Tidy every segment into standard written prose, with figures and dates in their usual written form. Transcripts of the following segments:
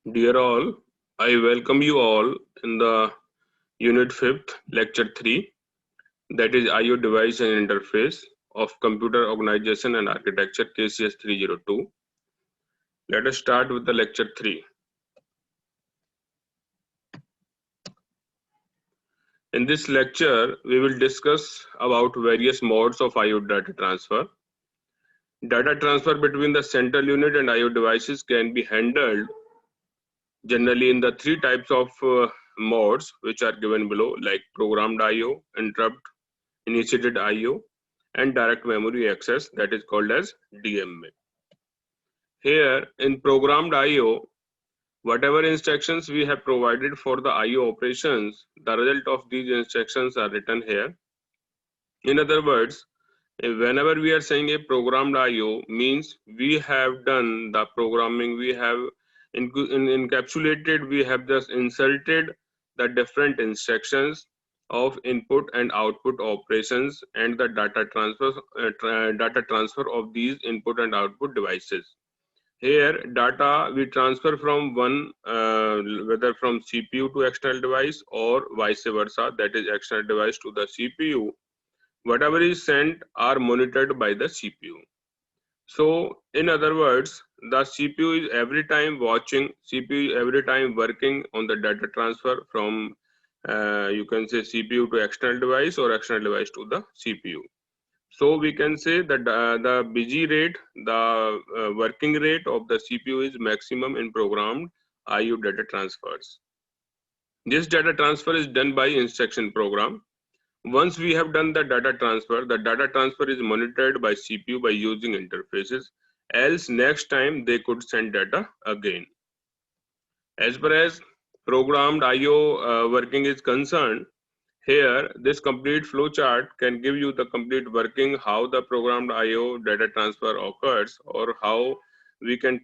Dear all, I welcome you all in the Unit 5th, Lecture 3, that is IO Device and Interface of Computer Organization and Architecture KCS 302. Let us start with the Lecture 3. In this lecture, we will discuss about various modes of IO data transfer. Data transfer between the central unit and IO devices can be handled generally in the three types of modes which are given below, like programmed IO, interrupt initiated IO, and direct memory access, that is called as DMA. Here in programmed IO, whatever instructions we have provided for the IO operations, the result of these instructions are written here. In other words, whenever we are saying a programmed IO, means we have done the programming, we have encapsulated, we have just inserted the different instructions of input and output operations and the data transfer of these input and output devices. Here data we transfer from one whether from CPU to external device or vice versa, that is external device to the CPU. Whatever is sent are monitored by the CPU. So in other words, the CPU is every time watching, CPU is every time working on the data transfer from you can say CPU to external device or external device to the CPU. So we can say that the busy rate, the working rate of the CPU is maximum in programmed IO data transfers. This data transfer is done by instruction program. Once we have done the data transfer is monitored by CPU by using interfaces, else next time they could send data again. As far as programmed IO working is concerned, here this complete flow chart can give you the complete working, how the programmed IO data transfer occurs, or how we can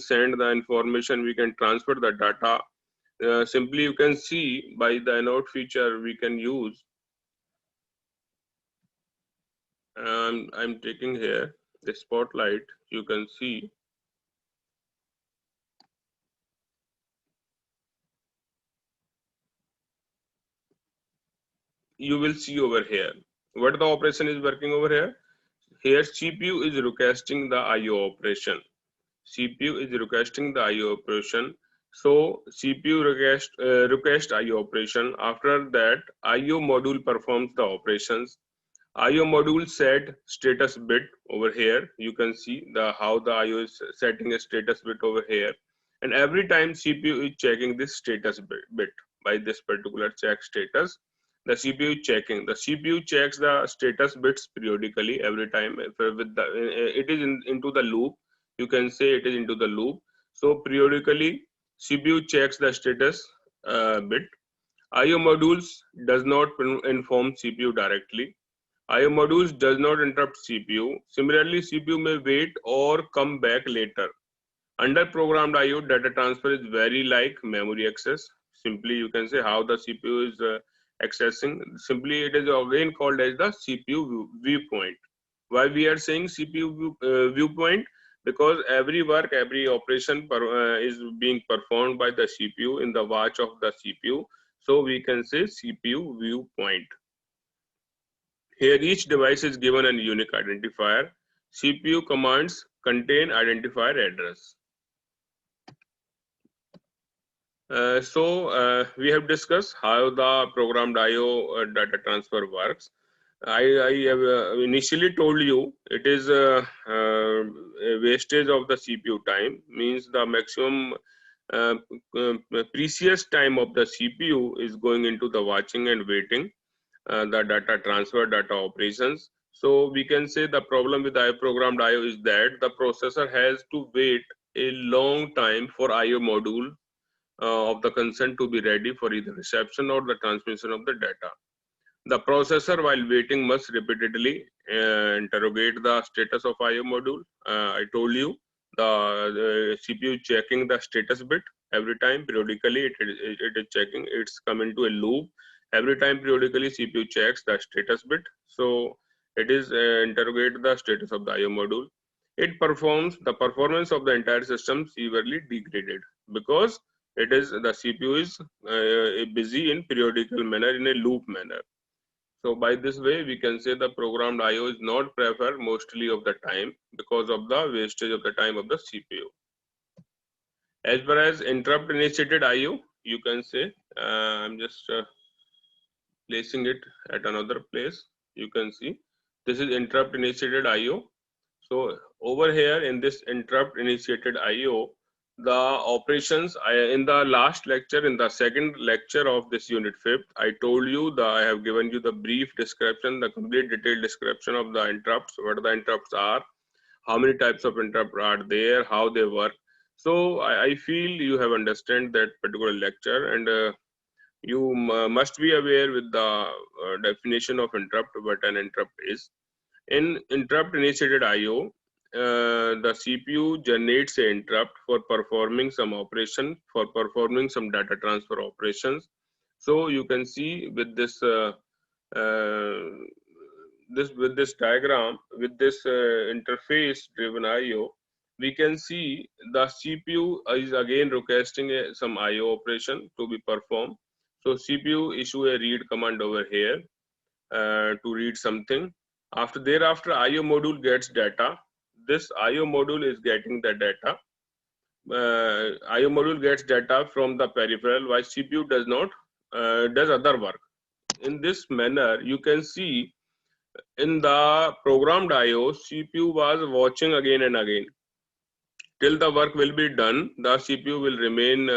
send the information, we can transfer the data. Simply you can see by the note feature we can use. I'm taking here the spotlight. You can see you will see over here what the operation is working over here. Here CPU is requesting the IO operation. CPU is requesting the IO operation. So CPU request IO operation. After that, IO module performs the operations. IO module set status bit over here. You can see the how the IO is setting a status bit over here. And every time CPU is checking this status bit by this particular check status, the CPU is checking. The CPU checks the status bits periodically every time. If with the it is into the loop. You can say it is into the loop. So periodically CPU checks the status bit. IO modules does not inform CPU directly. IO modules does not interrupt CPU. Similarly, CPU may wait or come back later. Under programmed IO, data transfer is very like memory access. Simply, you can say how the CPU is accessing. Simply, it is again called as the CPU viewpoint. Why we are saying CPU viewpoint? Because every work, every operation is being performed by the CPU in the watch of the CPU. So we can say CPU viewpoint. Here each device is given a unique identifier. CPU commands contain identifier address. We have discussed how the programmed IO data transfer works. I have initially told you it is a wastage of the CPU time, means the maximum uh, precious time of the CPU is going into the watching and waiting the data transfer, data operations. So we can say the problem with programmed IO is that the processor has to wait a long time for IO module of the consent to be ready for either reception or the transmission of the data. The processor, while waiting, must repeatedly interrogate the status of IO module. I told you the CPU checking the status bit every time periodically. It is checking. It's come into a loop. Every time periodically CPU checks the status bit. So it is interrogate the status of the IO module. it performs the performance of the entire system severely degraded because it is the CPU is busy in periodical manner, in a loop manner. So by this way, we can say the programmed IO is not preferred mostly of the time because of the wastage of the time of the CPU. As far as interrupt initiated IO, you can say, I'm just placing it at another place. You can see this is interrupt initiated IO. So over here in this interrupt initiated IO, the operations in the last lecture, in the second lecture of this unit 5th, I told you that I have given you the brief description, the complete detailed description of the interrupts, what the interrupts are, how many types of interrupt are there, how they work. So I feel you have understand that particular lecture, and you must be aware with the definition of interrupt, what an interrupt is. In interrupt initiated IO, the CPU generates an interrupt for performing some operation, for performing some data transfer operations. So you can see with this with this diagram, with this interface driven IO, we can see the CPU is again requesting some IO operation to be performed. So CPU issue a read command over here to read something. Thereafter, IO module gets data. This IO module is getting the data. IO module gets data from the peripheral, while CPU does not does other work. In this manner, you can see in the programmed IO, CPU was watching again and again till the work will be done. The CPU will remain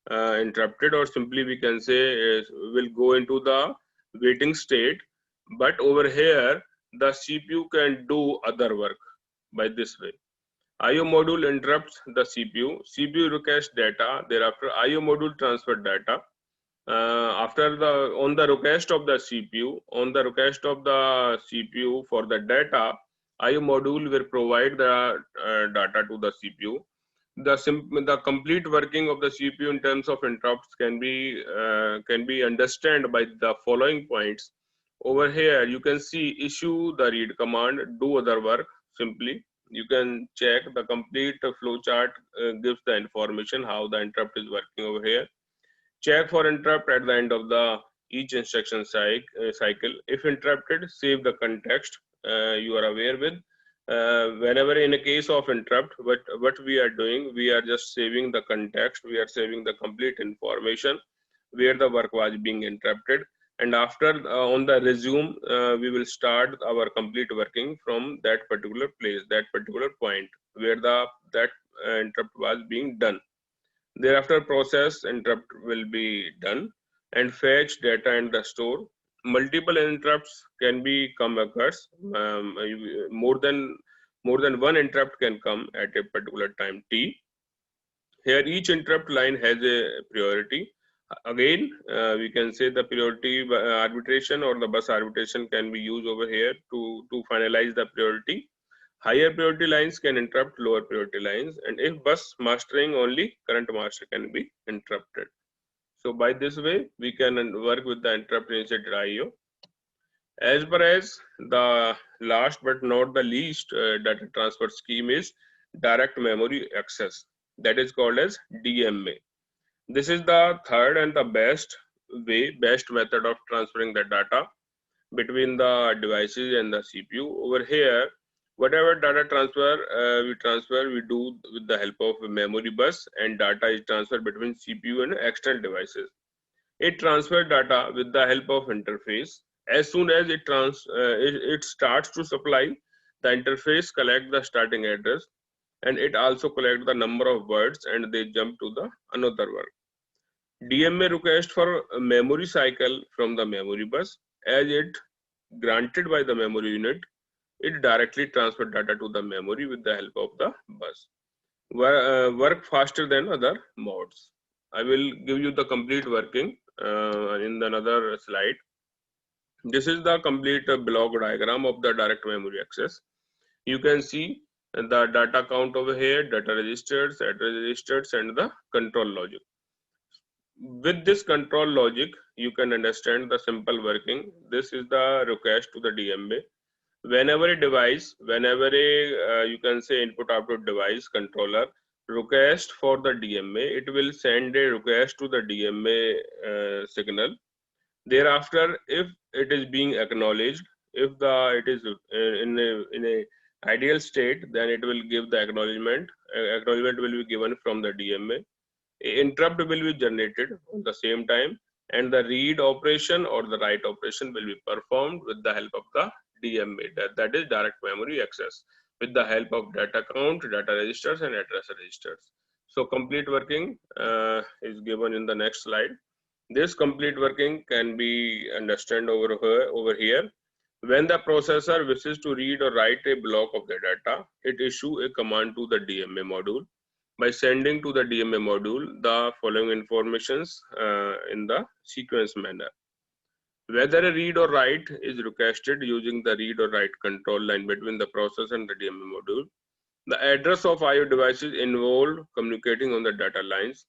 interrupted, or simply we can say will go into the waiting state. But over here, the CPU can do other work by this way. IO module interrupts the CPU. CPU requests data. Thereafter, IO module transfer data. On the request of the CPU, for the data, IO module will provide the data to the CPU. The complete working of the CPU in terms of interrupts can be understood by the following points. Over here, you can see issue the read command, do other work. Simply, you can check the complete flow chart gives the information how the interrupt is working over here. Check for interrupt at the end of the each instruction cycle. If interrupted, save the context you are aware with. Whenever in a case of interrupt, what we are doing, we are just saving the context, we are saving the complete information where the work was being interrupted, and after on the resume, we will start our complete working from that particular place, that particular point where that interrupt was being done. Thereafter, process interrupt will be done and fetch data and the store. Multiple interrupts can be occurs. More than one interrupt can come at a particular time t. Here, each interrupt line has a priority. Again, we can say the priority arbitration or the bus arbitration can be used over here to finalize the priority. Higher priority lines can interrupt lower priority lines, and if bus mastering only, current master can be interrupted. So by this way, we can work with the interrupt initiated IO. As far as the last but not the least data transfer scheme is direct memory access, that is called as DMA. This is the third and the best method of transferring the data between the devices and the CPU. Over here, whatever data transfer, we do with the help of a memory bus, and data is transferred between CPU and external devices. It transfers data with the help of interface. As soon as it starts to supply, the interface collect the starting address, and it also collect the number of words, and they jump to the another word. DMA request for a memory cycle from the memory bus. As it granted by the memory unit, it directly transfer data to the memory with the help of the bus. Work faster than other modes. I will give you the complete working in another slide. This is the complete block diagram of the direct memory access. You can see the data count over here, data registers, address registers, and the control logic. With this control logic, you can understand the simple working. This is the request to the DMA. whenever a device, whenever a you can say input output device controller request for the DMA, it will send a request to the DMA signal. Thereafter, if it is being acknowledged, if it is in a ideal state, then it will give the acknowledgement. Acknowledgement will be given from the DMA. Interrupt will be generated at the same time, and the read operation or the write operation will be performed with the help of the DMA, that is direct memory access, with the help of data count, data registers, and address registers. So complete working is given in the next slide. This complete working can be understood over here. When the processor wishes to read or write a block of the data, it issue a command to the DMA module by sending to the DMA module the following informations in the sequence manner. Whether a read or write is requested using the read or write control line between the processor and the DMA module. The address of IO devices involved communicating on the data lines.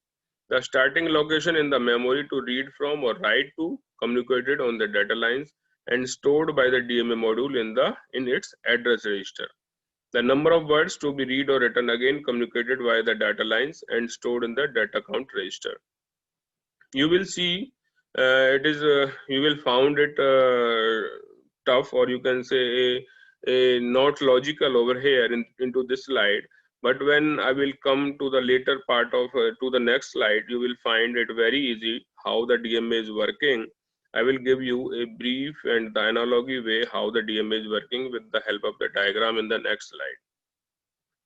The starting location in the memory to read from or write to communicated on the data lines and stored by the DMA module in its address register. The number of words to be read or written again communicated via the data lines and stored in the data count register. You will see you will found it tough, or you can say a not logical over here into this slide. But when I will come to the later part of to the next slide, you will find it very easy how the DMA is working. I will give you a brief and the analogy way how the DMA is working with the help of the diagram in the next slide.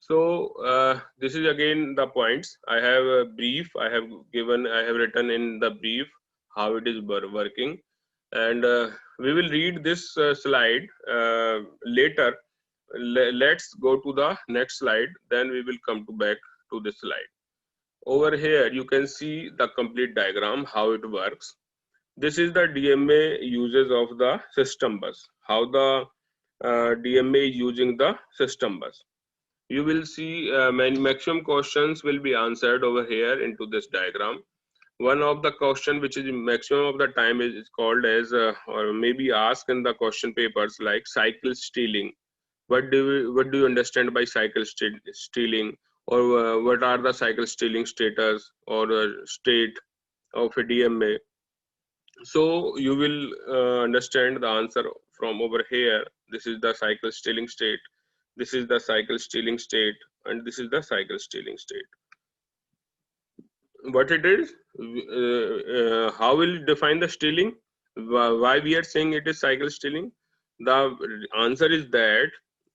So this is again the points. I have a brief. I have written in the brief how it is working, and we will read this slide later. Let's go to the next slide. Then we will come to back to this slide. Over here, you can see the complete diagram how it works. This is the DMA uses of the system bus. How the DMA is using the system bus. You will see many maximum questions will be answered over here into this diagram. One of the question which is maximum of the time is called as or maybe asked in the question papers like cycle stealing. What do you understand by cycle stealing, or what are the cycle stealing status or state of a DMA? So you will understand the answer from over here. This is the cycle stealing state. This is the cycle stealing state, and this is the cycle stealing state. What it is, how will you define the stealing? Why we are saying it is cycle stealing? The answer is that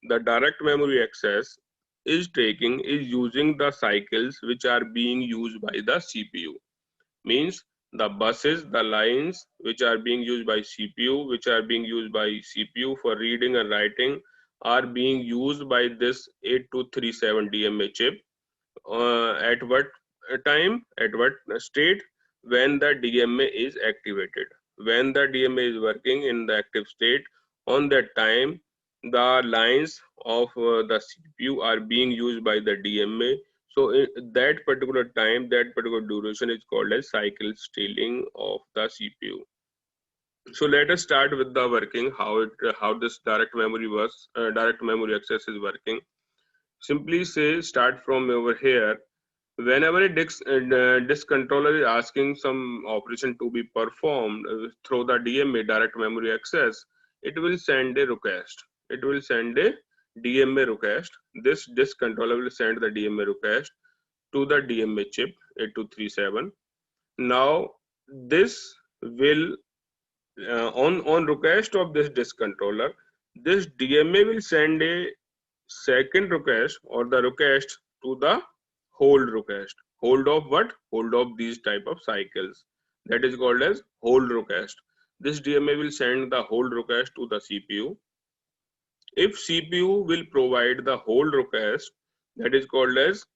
the direct memory access is using the cycles which are being used by the CPU. Means the buses, the lines which are being used by CPU, which are being used by CPU for reading and writing, are being used by this 8237 DMA chip at what time, at what state? When the DMA is activated. When the DMA is working in the active state, on that time the lines of the CPU are being used by the DMA. So that particular time, that particular duration is called as cycle stealing of the CPU. So let us start with the working, how this direct memory works, direct memory access is working. Simply say, start from over here. Whenever a disk controller is asking some operation to be performed through the DMA, direct memory access, it will send a request. It will send a DMA request. This disk controller will send the DMA request to the DMA chip 8237. Now this will on request of this disk controller, this DMA will send a second request or the request to the hold request. Hold of what? Hold of these type of cycles. That is called as hold request. This DMA will send the hold request to the CPU. If CPU will provide the hold request, that is called as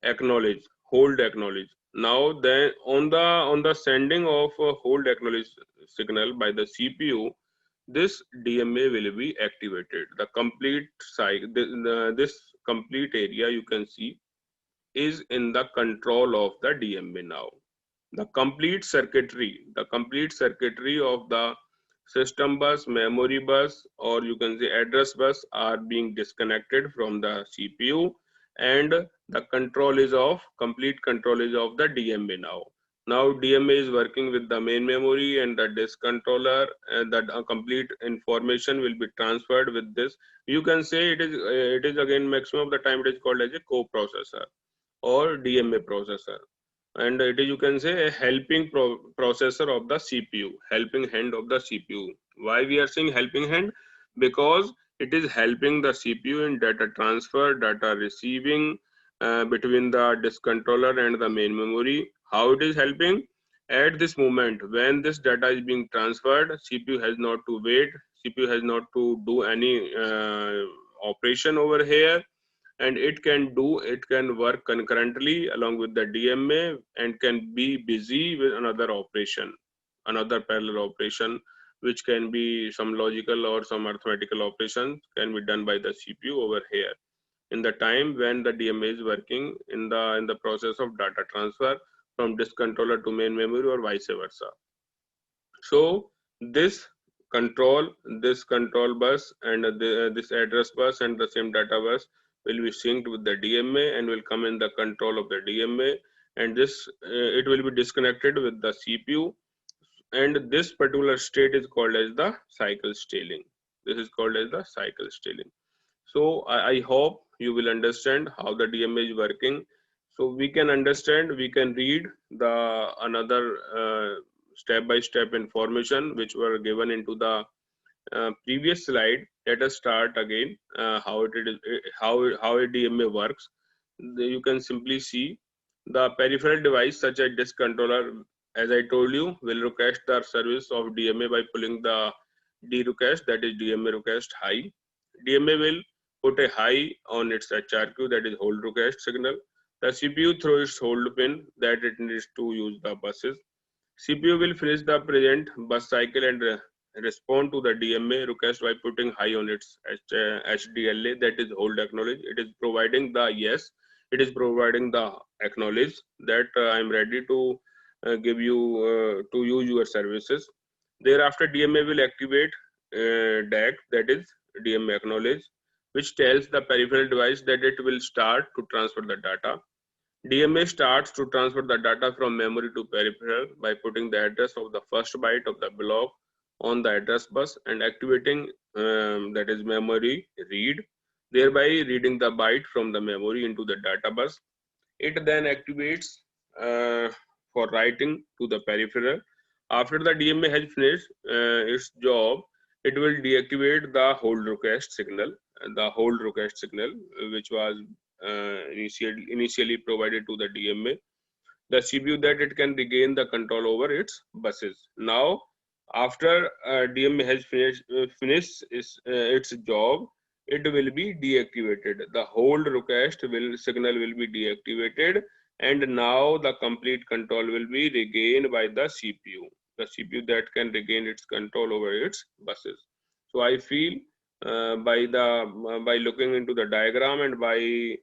acknowledge, hold acknowledge. Now then on the sending of a hold acknowledge signal by the CPU, this DMA will be activated. The complete cycle, this complete area you can see is in the control of the DMA now. The complete circuitry of the system bus, memory bus, or you can say address bus are being disconnected from the CPU, and the control is of complete control is of the DMA now. Now DMA is working with the main memory and the disk controller, and that complete information will be transferred with this. You can say it is again maximum of the time it is called as a co-processor or DMA processor, and it is, you can say, a helping processor of the CPU, helping hand of the CPU. Why we are saying helping hand? Because it is helping the CPU in data transfer, data receiving between the disk controller and the main memory. How it is helping? At this moment when this data is being transferred, CPU has not to wait, CPU has not to do any operation over here, and it can work concurrently along with the DMA and can be busy with another operation, another parallel operation, which can be some logical or some arithmetical operations can be done by the CPU over here in the time when the DMA is working in the process of data transfer from disk controller to main memory or vice versa. So this control, this control bus and this address bus and the same data bus will be synced with the DMA and will come in the control of the DMA, and this it will be disconnected with the CPU, and this particular state is called as the cycle stealing. This is called as the cycle stealing. So I hope you will understand how the DMA is working. So we can understand, we can read the another step-by-step information which were given into the previous slide. Let us start again how it is how a DMA works. You can simply see the peripheral device such as disk controller, as I told you, will request the service of DMA by pulling the D request, that is DMA request high. DMA will put a high on its HRQ, that is hold request signal. The CPU through its hold pin that it needs to use the buses. CPU will finish the present bus cycle and respond to the DMA request by putting high on its HDLA, that is hold acknowledge. It is providing the yes, it is providing the acknowledge that I am ready to give you to use your services. Thereafter DMA will activate DAC, that is DMA acknowledge, which tells the peripheral device that it will start to transfer the data. DMA starts to transfer the data from memory to peripheral by putting the address of the first byte of the block on the address bus and activating that is memory read, thereby reading the byte from the memory into the data bus. It then activates for writing to the peripheral. After the DMA has finished its job, it will deactivate the hold request signal, which was initially provided to the DMA, the CPU, that it can regain the control over its buses. Now, after DMA has finished its job, it will be deactivated. The hold request signal will be deactivated, and now the complete control will be regained by the CPU. The CPU that can regain its control over its buses. So I feel by looking into the diagram and by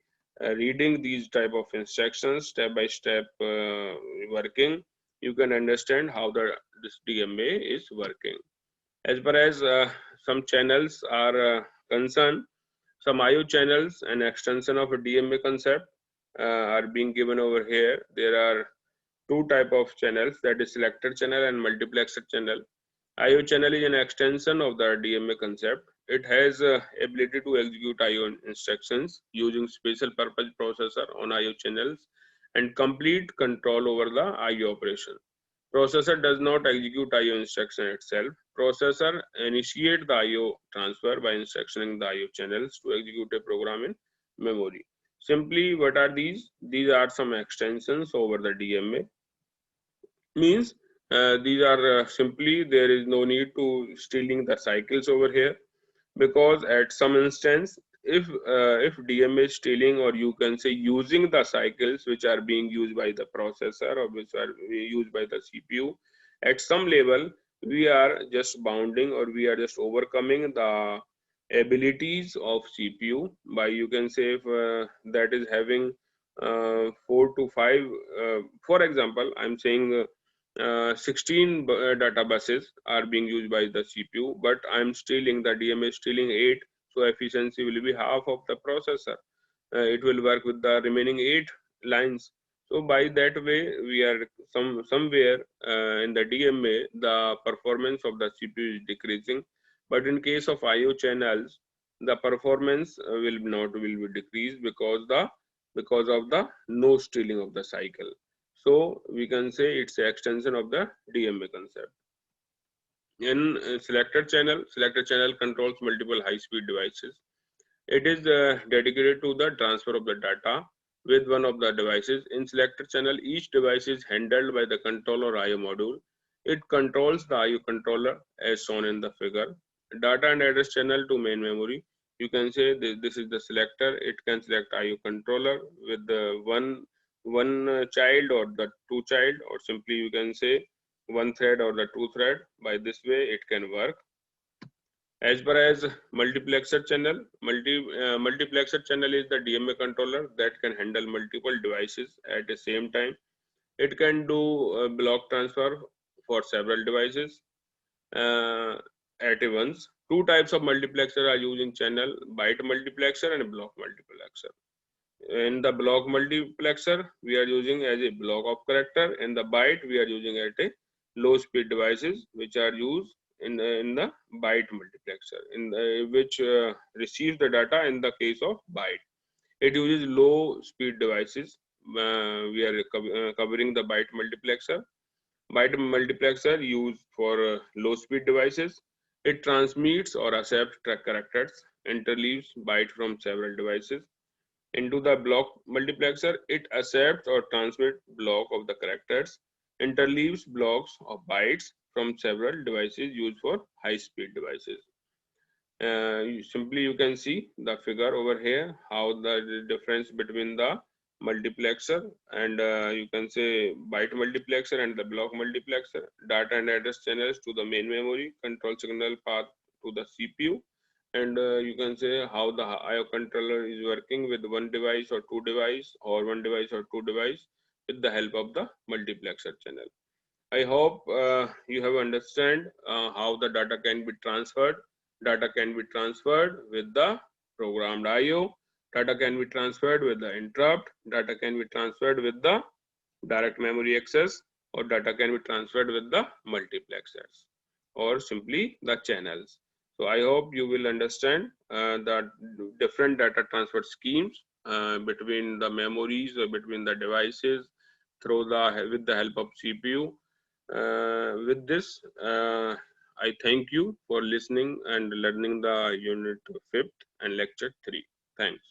reading these type of instructions step by step working, you can understand how this DMA is working. As far as some channels are concerned, some IO channels, an extension of a DMA concept, are being given over here. There are two type of channels, that is selector channel and multiplexer channel. IO channel is an extension of the DMA concept. It has ability to execute IO instructions using special purpose processor on IO channels and complete control over the IO operation. Processor does not execute IO instruction itself. Processor initiate the IO transfer by instructioning the IO channels to execute a program in memory. Simply, what are these? These are some extensions over the DMA. Means these are simply, there is no need to stealing the cycles over here, because at some instance if DMA is stealing, or you can say using the cycles which are being used by the processor or which are used by the CPU, at some level we are just bounding or we are just overcoming the abilities of CPU by, you can say, if that is having 4 to 5 for example I'm saying 16 data buses are being used by the CPU, but I'm stealing, the DMA is stealing 8, so efficiency will be half of the processor. It will work with the remaining 8 lines. So by that way, we are somewhere in the DMA, the performance of the CPU is decreasing. But in case of IO channels, the performance will be decreased because of the no stealing of the cycle. So we can say it's an extension of the DMA concept. In selector channel controls multiple high-speed devices. It is dedicated to the transfer of the data with one of the devices. In selector channel, each device is handled by the controller IO module. It controls the IO controller as shown in the figure. Data and address channel to main memory. You can say this is the selector. It can select IO controller with the one child or the two child, or simply you can say one thread or the two thread. By this way, it can work. As far as multiplexer channel, multiplexer channel is the DMA controller that can handle multiple devices at the same time. It can do block transfer for several devices at once. Two types of multiplexer are used in channel: byte multiplexer and block multiplexer. In the block multiplexer, we are using as a block of character. In the byte, we are using at a low speed devices which are used in the byte multiplexer, which receives the data in the case of byte. It uses low speed devices. We are covering the byte multiplexer. Byte multiplexer used for low speed devices. It transmits or accepts track characters, interleaves byte from several devices. Into the block multiplexer, it accepts or transmits block of the characters, interleaves blocks of bytes from several devices used for high-speed devices. You can see the figure over here, how the difference between the multiplexer and you can say byte multiplexer and the block multiplexer. Data and address channels to the main memory, control signal path to the CPU, and you can say how the IO controller is working with one device or two device, or one device or two device, with the help of the multiplexer channel. I hope you have understand how the data can be transferred. Data can be transferred with the programmed IO. Data can be transferred with the interrupt. Data can be transferred with the direct memory access, or data can be transferred with the multiplexers, or simply the channels. So I hope you will understand the different data transfer schemes between the memories or between the devices through the with the help of CPU. With this, I thank you for listening and learning the unit 5th and lecture 3. Thanks.